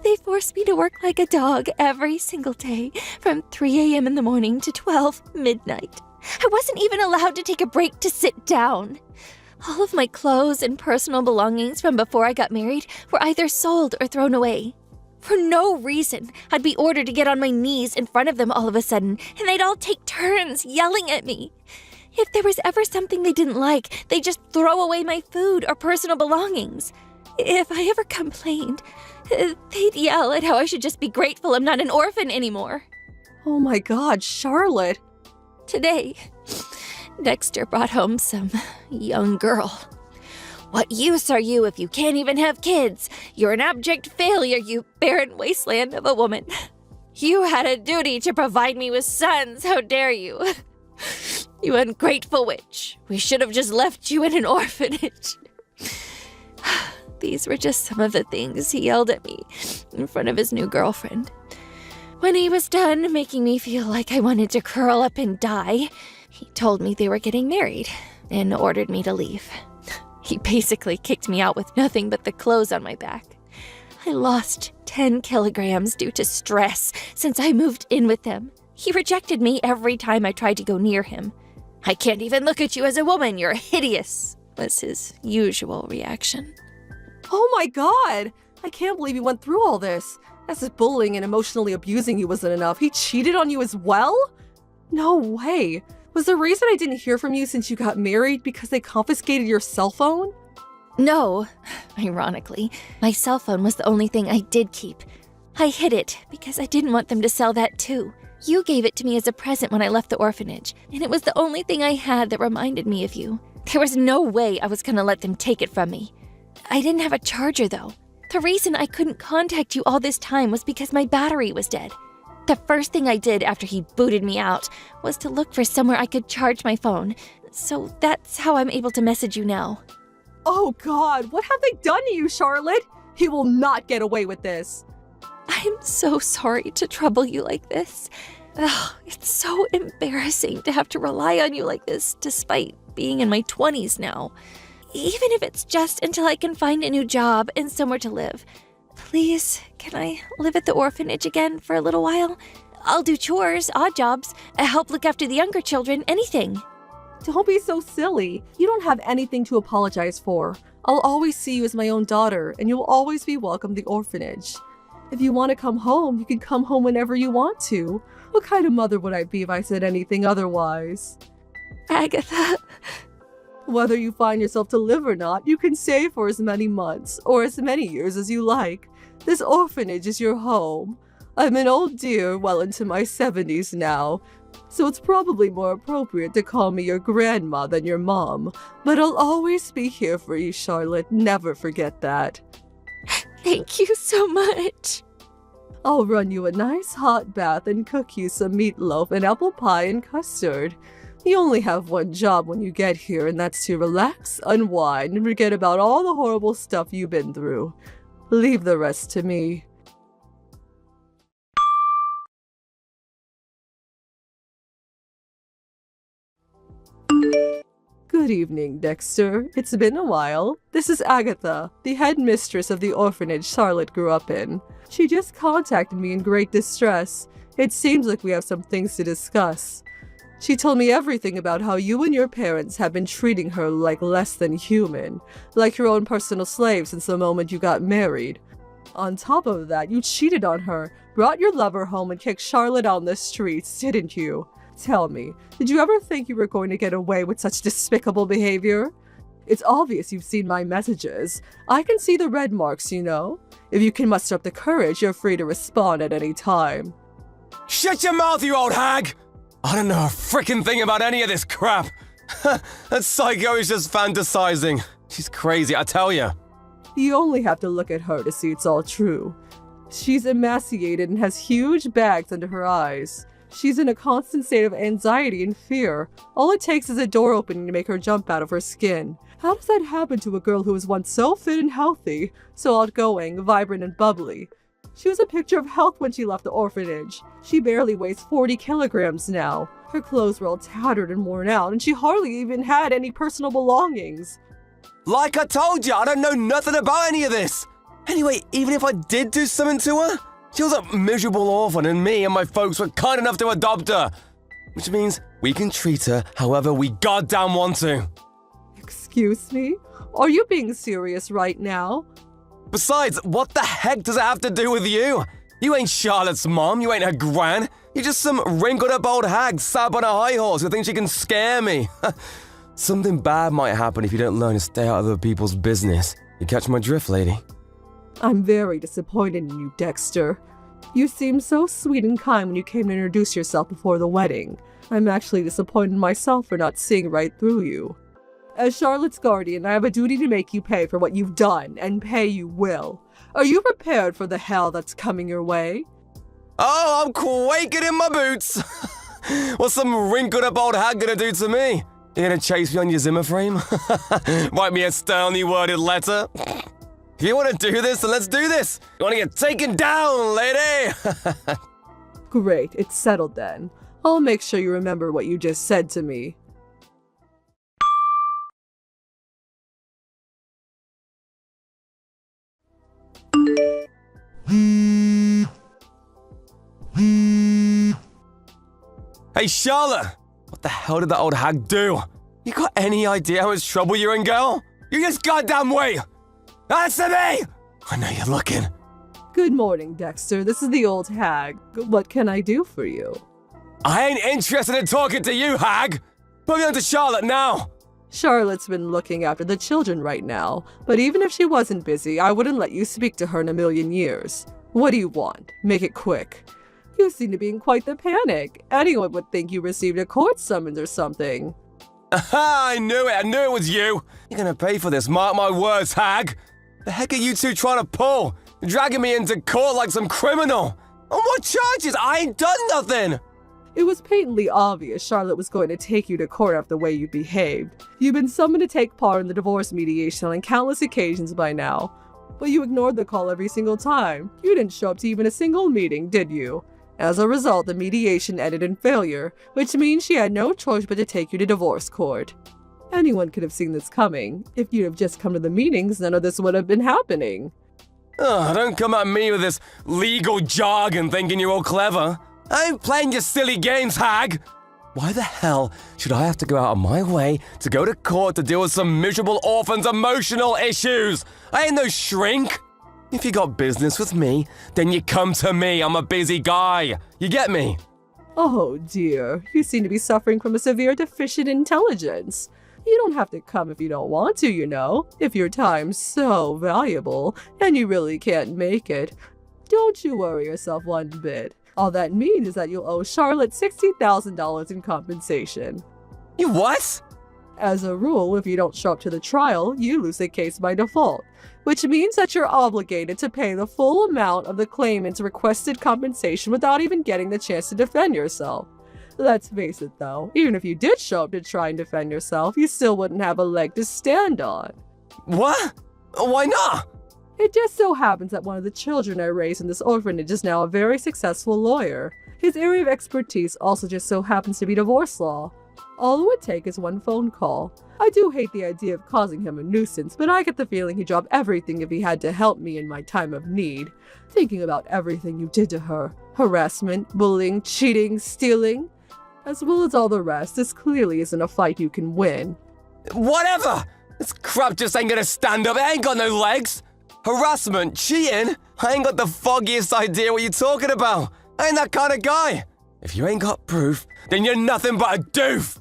They forced me to work like a dog every single day from 3 a.m. in the morning to 12 midnight. I wasn't even allowed to take a break to sit down. All of my clothes and personal belongings from before I got married were either sold or thrown away. For no reason, I'd be ordered to get on my knees in front of them all of a sudden, and they'd all take turns yelling at me. If there was ever something they didn't like, they'd just throw away my food or personal belongings. If I ever complained, they'd yell at how I should just be grateful I'm not an orphan anymore. Oh my God, Charlotte. Today, Dexter brought home some young girl. What use are you if you can't even have kids? You're an abject failure, you barren wasteland of a woman. You had a duty to provide me with sons, how dare you? You ungrateful witch. We should have just left you in an orphanage. These were just some of the things he yelled at me in front of his new girlfriend. When he was done making me feel like I wanted to curl up and die, he told me they were getting married and ordered me to leave. He basically kicked me out with nothing but the clothes on my back. I lost 10 kilograms due to stress since I moved in with them. He rejected me every time I tried to go near him. I can't even look at you as a woman, you're hideous, was his usual reaction. Oh my God! I can't believe you went through all this. As if bullying and emotionally abusing you wasn't enough, he cheated on you as well? No way. Was the reason I didn't hear from you since you got married because they confiscated your cell phone? No. Ironically, my cell phone was the only thing I did keep. I hid it because I didn't want them to sell that too. You gave it to me as a present when I left the orphanage, and it was the only thing I had that reminded me of you. There was no way I was going to let them take it from me. I didn't have a charger, though. The reason I couldn't contact you all this time was because my battery was dead. The first thing I did after he booted me out was to look for somewhere I could charge my phone. So that's how I'm able to message you now. Oh God, what have they done to you, Charlotte? He will not get away with this. I'm so sorry to trouble you like this. Ugh, it's so embarrassing to have to rely on you like this despite being in my 20s now. Even if it's just until I can find a new job and somewhere to live. Please, can I live at the orphanage again for a little while? I'll do chores, odd jobs, help look after the younger children, anything. Don't be so silly. You don't have anything to apologize for. I'll always see you as my own daughter, and you'll always be welcome at the orphanage. If you want to come home, you can come home whenever you want to. What kind of mother would I be if I said anything otherwise? Agatha. Whether you find yourself to live or not, you can stay for as many months or as many years as you like. This orphanage is your home. I'm an old dear, well into my 70s now, so it's probably more appropriate to call me your grandma than your mom. But I'll always be here for you, Charlotte. Never forget that. Thank you so much. I'll run you a nice hot bath and cook you some meatloaf and apple pie and custard. You only have one job when you get here, and that's to relax, unwind, and forget about all the horrible stuff you've been through. Leave the rest to me. Good evening, Dexter. It's been a while. This is Agatha, the head mistress of the orphanage Charlotte grew up in. She just contacted me in great distress. It seems like we have some things to discuss. She told me everything about how you and your parents have been treating her like less than human, like your own personal slave since the moment you got married. On top of that, you cheated on her, brought your lover home, and kicked Charlotte on the streets, didn't you? Tell me, did you ever think you were going to get away with such despicable behavior? It's obvious you've seen my messages. I can see the red marks, you know. If you can muster up the courage, you're free to respond at any time. Shut your mouth, you old hag! I don't know a frickin' thing about any of this crap. That psycho is just fantasizing. She's crazy, I tell ya. You only have to look at her to see it's all true. She's emaciated and has huge bags under her eyes. She's in a constant state of anxiety and fear. All it takes is a door opening to make her jump out of her skin. How does that happen to a girl who was once so fit and healthy, so outgoing, vibrant, and bubbly? She was a picture of health when she left the orphanage. She barely weighs 40 kilograms now. Her clothes were all tattered and worn out, and she hardly even had any personal belongings. Like I told you, I don't know nothing about any of this. Anyway, even if I did do something to her, she was a miserable orphan, and me and my folks were kind enough to adopt her. Which means we can treat her however we goddamn want to. Excuse me? Are you being serious right now? Besides, what the heck does it have to do with you? You ain't Charlotte's mom, you ain't her gran. You're just some wrinkled up old hag sat up on a high horse who thinks she can scare me. Something bad might happen if you don't learn to stay out of other people's business. You catch my drift, lady? I'm very disappointed in you, Dexter. You seemed so sweet and kind when you came to introduce yourself before the wedding. I'm actually disappointed myself for not seeing right through you. As Charlotte's guardian, I have a duty to make you pay for what you've done, and pay you will. Are you prepared for the hell that's coming your way? Oh, I'm quaking in my boots. What's some wrinkled up old hag gonna do to me? You gonna chase me on your Zimmer frame? Write me a sternly worded letter? If you want to do this, then let's do this. You want to get taken down, lady? Great, it's settled then. I'll make sure you remember what you just said to me. Hey, Charlotte! What the hell did that old hag do? You got any idea how much trouble you're in, girl? You just goddamn wait! Answer me! I know you're looking. Good morning, Dexter. This is the old hag. What can I do for you? I ain't interested in talking to you, hag! Put me on to Charlotte now! Charlotte's been looking after the children right now, but even if she wasn't busy, I wouldn't let you speak to her in a million years. What do you want? Make it quick. You seem to be in quite the panic. Anyone would think you received a court summons or something. Aha! I knew it was you! You're gonna pay for this, mark my words, hag! The heck are you two trying to pull? Dragging me into court like some criminal! On what charges? I ain't done nothing! It was patently obvious Charlotte was going to take you to court after the way you behaved. You've been summoned to take part in the divorce mediation on countless occasions by now. But you ignored the call every single time. You didn't show up to even a single meeting, did you? As a result, the mediation ended in failure, which means she had no choice but to take you to divorce court. Anyone could have seen this coming. If you'd have just come to the meetings, none of this would have been happening. Ugh, don't come at me with this legal jargon thinking you're all clever. I ain't playing your silly games, hag! Why the hell should I have to go out of my way to go to court to deal with some miserable orphan's emotional issues? I ain't no shrink! If you got business with me, then you come to me. I'm a busy guy. You get me? Oh dear, you seem to be suffering from a severe deficient intelligence. You don't have to come if you don't want to, you know, if your time's so valuable and you really can't make it. Don't you worry yourself one bit. All that means is that you'll owe Charlotte $60,000 in compensation. You what? As a rule, if you don't show up to the trial, you lose the case by default, which means that you're obligated to pay the full amount of the claimant's requested compensation without even getting the chance to defend yourself. Let's face it though, even if you did show up to try and defend yourself, you still wouldn't have a leg to stand on. What? Why not? It just so happens that one of the children I raised in this orphanage is now a very successful lawyer. His area of expertise also just so happens to be divorce law. All it would take is one phone call. I do hate the idea of causing him a nuisance, but I get the feeling he'd drop everything if he had to help me in my time of need. Thinking about everything you did to her, harassment, bullying, cheating, stealing, as well as all the rest, this clearly isn't a fight you can win. Whatever! This crap just ain't gonna stand up, it ain't got no legs! Harassment, cheating? I ain't got the foggiest idea what you're talking about. I ain't that kind of guy. If you ain't got proof, then you're nothing but a doof.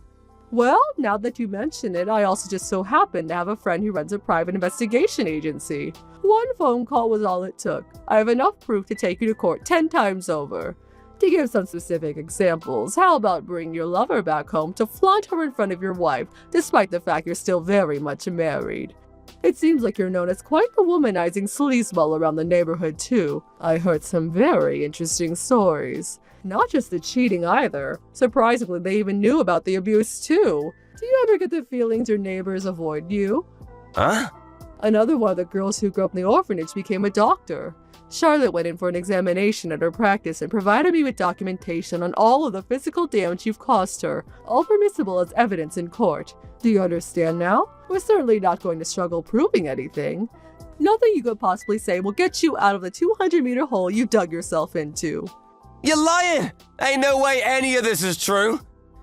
Well, now that you mention it, I also just so happen to have a friend who runs a private investigation agency. One phone call was all it took. I have enough proof to take you to court 10 times over. To give some specific examples, how about bringing your lover back home to flaunt her in front of your wife, despite the fact you're still very much married? It seems like you're known as quite the womanizing sleazeball around the neighborhood too. I heard some very interesting stories. Not just the cheating either. Surprisingly, they even knew about the abuse too. Do you ever get the feelings your neighbors avoid you? Huh? Another one of the girls who grew up in the orphanage became a doctor. Charlotte went in for an examination at her practice and provided me with documentation on all of the physical damage you've caused her, all permissible as evidence in court. Do you understand now? We're certainly not going to struggle proving anything. Nothing you could possibly say will get you out of the 200-meter hole you dug yourself into. You're lying! Ain't no way any of this is true.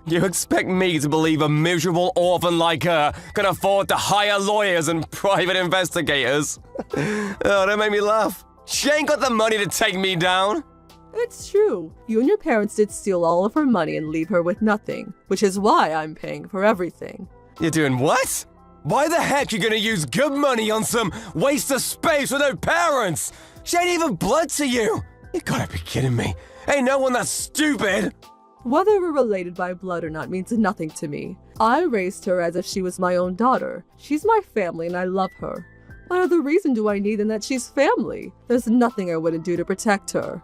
You expect me to believe a miserable orphan like her can afford to hire lawyers and private investigators? Oh, don't make me laugh. She ain't got the money to take me down. It's true. You and your parents did steal all of her money and leave her with nothing, which is why I'm paying for everything. You're doing what? Why the heck you gonna use good money on some waste of space with no parents? She ain't even blood to you. You gotta be kidding me. Ain't no one that stupid. Whether we're related by blood or not means nothing to me. I raised her as if she was my own daughter. She's my family and I love her. What other reason do I need than that she's family? There's nothing I wouldn't do to protect her.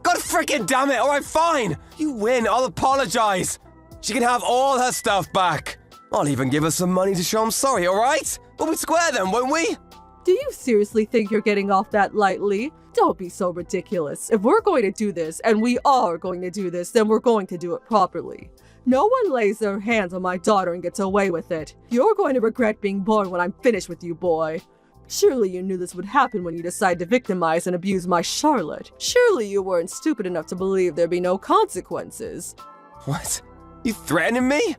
God freaking damn it, alright fine. You win, I'll apologize. She can have all her stuff back. I'll even give her some money to show I'm sorry, alright? We'll be square then, won't we? Do you seriously think you're getting off that lightly? Don't be so ridiculous. If we're going to do this, and we are going to do this, then we're going to do it properly. No one lays their hands on my daughter and gets away with it. You're going to regret being born when I'm finished with you, boy. Surely you knew this would happen when you decided to victimize and abuse my Charlotte. Surely you weren't stupid enough to believe there'd be no consequences. What? You threatening me?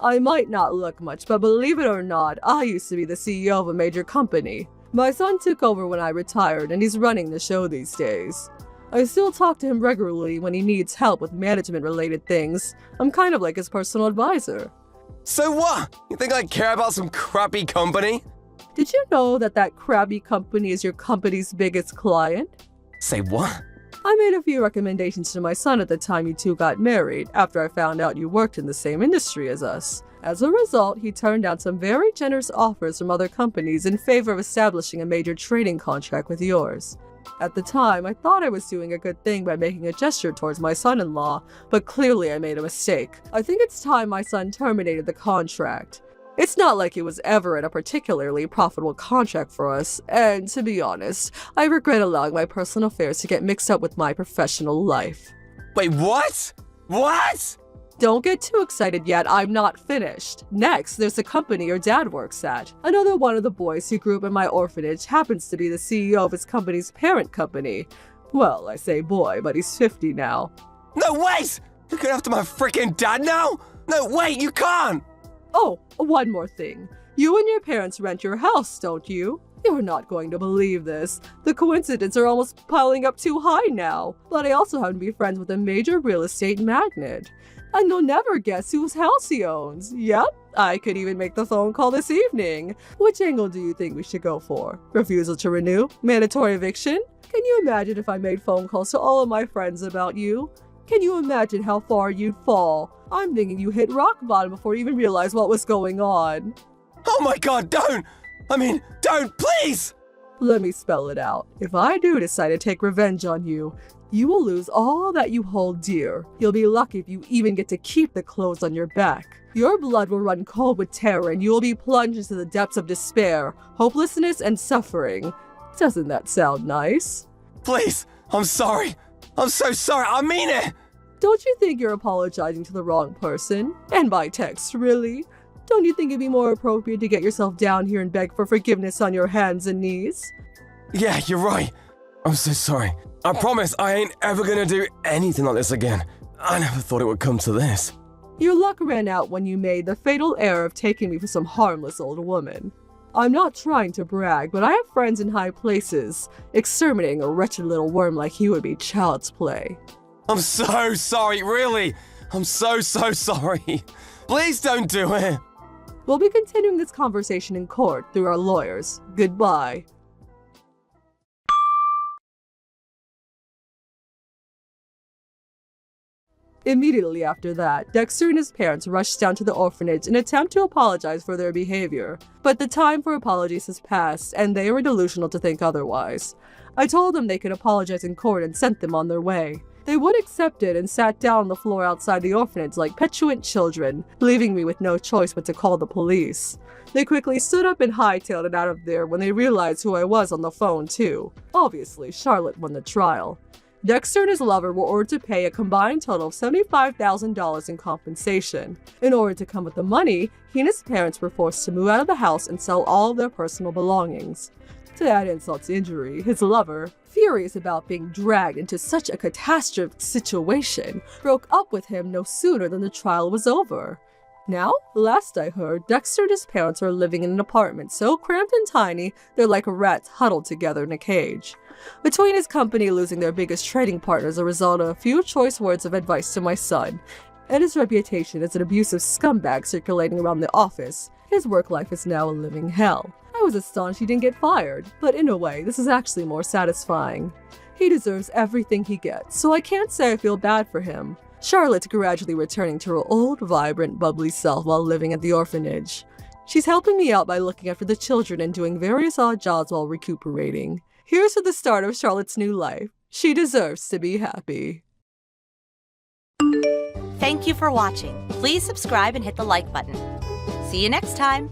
I might not look much, but believe it or not, I used to be the CEO of a major company. My son took over when I retired, and he's running the show these days. I still talk to him regularly when he needs help with management-related things. I'm kind of like his personal advisor. So what? You think I care about some crappy company? Did you know that crabby company is your company's biggest client? Say what? I made a few recommendations to my son at the time you two got married, after I found out you worked in the same industry as us. As a result, he turned down some very generous offers from other companies in favor of establishing a major trading contract with yours. At the time, I thought I was doing a good thing by making a gesture towards my son-in-law, but clearly I made a mistake. I think it's time my son terminated the contract. It's not like it was ever in a particularly profitable contract for us, and to be honest, I regret allowing my personal affairs to get mixed up with my professional life. Wait, what? What? Don't get too excited yet, I'm not finished. Next, there's the company your dad works at. Another one of the boys who grew up in my orphanage happens to be the CEO of his company's parent company. Well, I say boy, but he's 50 now. No, wait! You're going after my freaking dad now? No, wait, you can't! Oh, one more thing. You and your parents rent your house, don't you? You're not going to believe this. The coincidences are almost piling up too high now. But I also happen to be friends with a major real estate magnate. And you'll never guess whose house he owns. Yep, I could even make the phone call this evening. Which angle do you think we should go for? Refusal to renew? Mandatory eviction? Can you imagine if I made phone calls to all of my friends about you? Can you imagine how far you'd fall? I'm thinking you hit rock bottom before you even realized what was going on. Oh my god, don't! Don't, please! Let me spell it out. If I do decide to take revenge on you, you will lose all that you hold dear. You'll be lucky if you even get to keep the clothes on your back. Your blood will run cold with terror and you will be plunged into the depths of despair, hopelessness, and suffering. Doesn't that sound nice? Please, I'm sorry. I'm so sorry, I mean it! Don't you think you're apologizing to the wrong person? And by text, really? Don't you think it'd be more appropriate to get yourself down here and beg for forgiveness on your hands and knees? Yeah, you're right. I'm so sorry. I promise I ain't ever gonna do anything like this again. I never thought it would come to this. Your luck ran out when you made the fatal error of taking me for some harmless old woman. I'm not trying to brag, but I have friends in high places. Exterminating a wretched little worm like you would be child's play. I'm so sorry, really. I'm so sorry. Please don't do it. We'll be continuing this conversation in court through our lawyers. Goodbye. Immediately after that, Dexter and his parents rushed down to the orphanage in an attempt to apologize for their behavior. But the time for apologies has passed, and they were delusional to think otherwise. I told them they could apologize in court and sent them on their way. They would accept it and sat down on the floor outside the orphanage like petulant children, leaving me with no choice but to call the police. They quickly stood up and hightailed it out of there when they realized who I was on the phone too. Obviously, Charlotte won the trial. Dexter and his lover were ordered to pay a combined total of $75,000 in compensation. In order to come with the money, he and his parents were forced to move out of the house and sell all of their personal belongings. To add insult to injury, his lover, furious about being dragged into such a catastrophic situation, broke up with him no sooner than the trial was over. Now, last I heard, Dexter and his parents are living in an apartment so cramped and tiny they're like rats huddled together in a cage. Between his company losing their biggest trading partner as a result of a few choice words of advice to my son, and his reputation as an abusive scumbag circulating around the office, his work life is now a living hell. I was astonished he didn't get fired, but in a way, this is actually more satisfying. He deserves everything he gets, so I can't say I feel bad for him. Charlotte's gradually returning to her old, vibrant, bubbly self while living at the orphanage. She's helping me out by looking after the children and doing various odd jobs while recuperating. Here's to the start of Charlotte's new life. She deserves to be happy. Thank you for watching. Please subscribe and hit the like button. See you next time.